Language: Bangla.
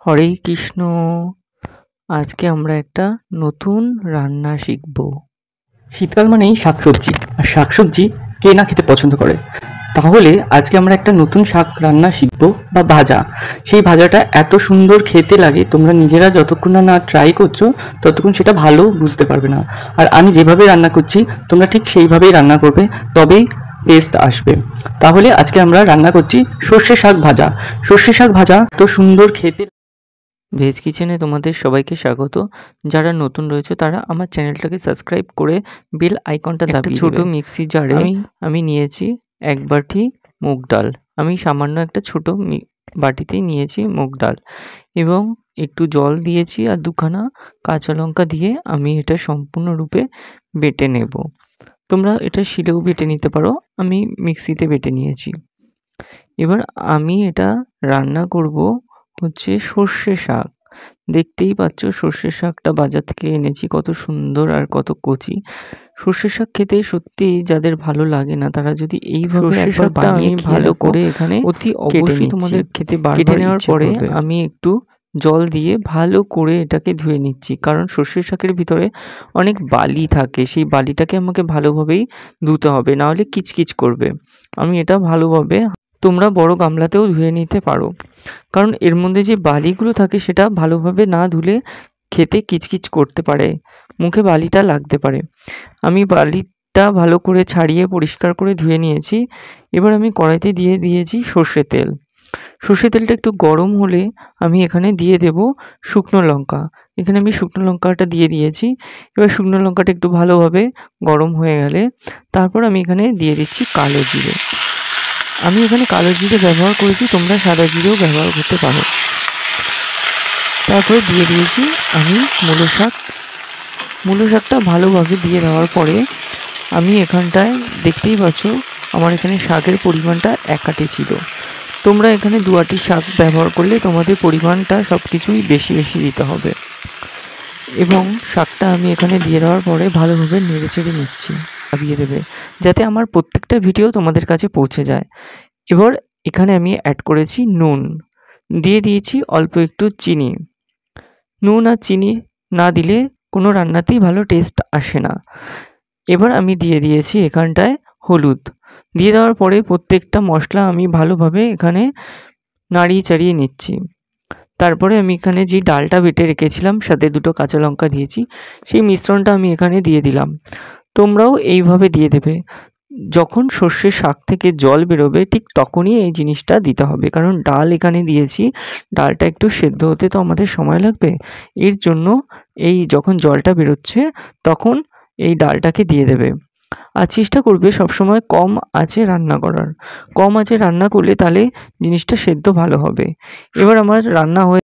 হরে কৃষ্ণ। আজকে আমরা একটা নতুন রান্না শিখব। শীতকাল মানেই শাকসবজি, আর শাকসবজি কে না খেতে পছন্দ করে। তাহলে আজকে আমরা একটা নতুন শাক রান্না শিখবো বা ভাজা। সেই ভাজাটা এত সুন্দর খেতে লাগে, তোমরা নিজেরা যতক্ষণ না ট্রাই করছো ততক্ষণ সেটা ভালো বুঝতে পারবে না। আর আমি যেভাবে রান্না করছি তোমরা ঠিক সেইভাবেই রান্না করবে, তবেই টেস্ট আসবে। তাহলে আজকে আমরা রান্না করছি সর্ষে শাক ভাজা। সর্ষে শাক ভাজা তো সুন্দর খেতে। ভেজ কিচেনে তোমাদের সবাইকে স্বাগত। যারা নতুন রয়েছে তারা আমার চ্যানেলটাকে সাবস্ক্রাইব করে বেল আইকনটা দাবিয়ে ছোট মিক্সি জারে আমি নিয়েছি 1 বাটি মুগ ডাল। আমি সামান্য একটা ছোট বাটিতেই নিয়েছি মুগ ডাল এবং একটু জল দিয়েছি আর 2খানা কাঁচা লঙ্কা দিয়ে আমি এটা সম্পূর্ণরূপে বেটে নেব। তোমরা এটা শিলেও বেটে নিতে পারো, আমি মিক্সিতে বেটে নিয়েছি। এবার আমি এটা রান্না করব হচ্ছে সর্ষে শাক। দেখতেই পাচ্ছ সর্ষে শাকটা বাজার থেকে এনেছি, কত সুন্দর আর কত কচি। সর্ষে শাক খেতে সত্যি যাদের ভালো লাগে না তারা যদি এইভাবে একবার বানিয়ে ভালো করে এখানে অতি অবশ্যই তোমাদের খেতে কেটে নেওয়ার পরে আমি একটু জল দিয়ে ভালো করে এটাকে ধুয়ে নিচ্ছি, কারণ সর্ষে শাকের ভিতরে অনেক বালি থাকে, সেই বালিটাকে আমাকে ভালোভাবেই ধুতে হবে, না হলে কিচকিচ করবে। আমি এটা ভালোভাবে, তোমরা বড় গামলাতেও ধুয়ে নিতে পারো, কারণ এর মধ্যে যে বালিগুলো থাকে সেটা ভালোভাবে না ধুলে খেতে কিচকিচ করতে পারে, মুখে বালিটা লাগতে পারে। আমি বালিটা ভালো করে ছাড়িয়ে পরিষ্কার করে ধুয়ে নিয়েছি। এবার আমি কড়াইতে দিয়ে দিয়েছি সর্ষে তেল। সর্ষে তেলটা একটু গরম হলে আমি এখানে দিয়ে দেব শুকনো লঙ্কা। এখানে আমি শুকনো লঙ্কাটা দিয়ে দিয়েছি। এবার শুকনো লঙ্কাটা একটু ভালোভাবে গরম হয়ে গেলে তারপর আমি এখানে দিয়ে দিচ্ছি কালো জিরে। আমি এখানে কালো জিরে ব্যবহার করেছি, তোমরা সাদা জিরেও ব্যবহার করতে পারো। তারপরে দিয়ে দিয়েছি আমি মূলো শাক। মূলো শাকটা ভালোভাবে দিয়ে দেওয়ার পরে আমি এখানটায় দেখতেই পাচ্ছ আমার এখানে শাকের পরিমাণটা 1 আটি ছিল। তোমরা এখানে 2 আটি শাক ব্যবহার করলে তোমাদের পরিমাণটা সব কিছুই বেশি বেশি দিতে হবে। এবং শাকটা আমি এখানে দিয়ে দেওয়ার পরে ভালোভাবে নেড়েচেড়ে নিচ্ছি, চাপিয়ে দেবে যাতে আমার প্রত্যেকটা ভিডিও তোমাদের কাছে পৌঁছে যায়। এবার এখানে আমি অ্যাড করেছি নুন, দিয়ে দিয়েছি অল্প একটু চিনি। নুন আর চিনি না দিলে কোনো রান্নাতেই ভালো টেস্ট আসে না। এবার আমি দিয়ে দিয়েছি এখানটায় হলুদ। দিয়ে দেওয়ার পরে প্রত্যেকটা মশলা আমি ভালোভাবে এখানে নাড়িয়ে চাড়িয়ে নিচ্ছি। তারপরে আমি এখানে যে ডালটা বেটে রেখেছিলাম সাথে 2টো কাঁচা লঙ্কা দিয়েছি, সেই মিশ্রণটা আমি এখানে দিয়ে দিলাম। তোমরাও এইভাবে দিয়ে দেবে। যখন সর্ষের শাক থেকে জল বেরোবে ঠিক তখনই এই জিনিসটা দিতে হবে, কারণ ডাল এখানে দিয়েছি, ডালটা একটু সেদ্ধ হতে তো আমাদের সময় লাগবে। এর জন্য এই যখন জলটা বেরোচ্ছে তখন এই ডালটাকে দিয়ে দেবে। আর চেষ্টা করবে সবসময় কম আঁচে রান্না করার। কম আঁচে রান্না করলে তাহলে জিনিসটা সেদ্ধ ভালো হবে। এবার আমার রান্না হয়ে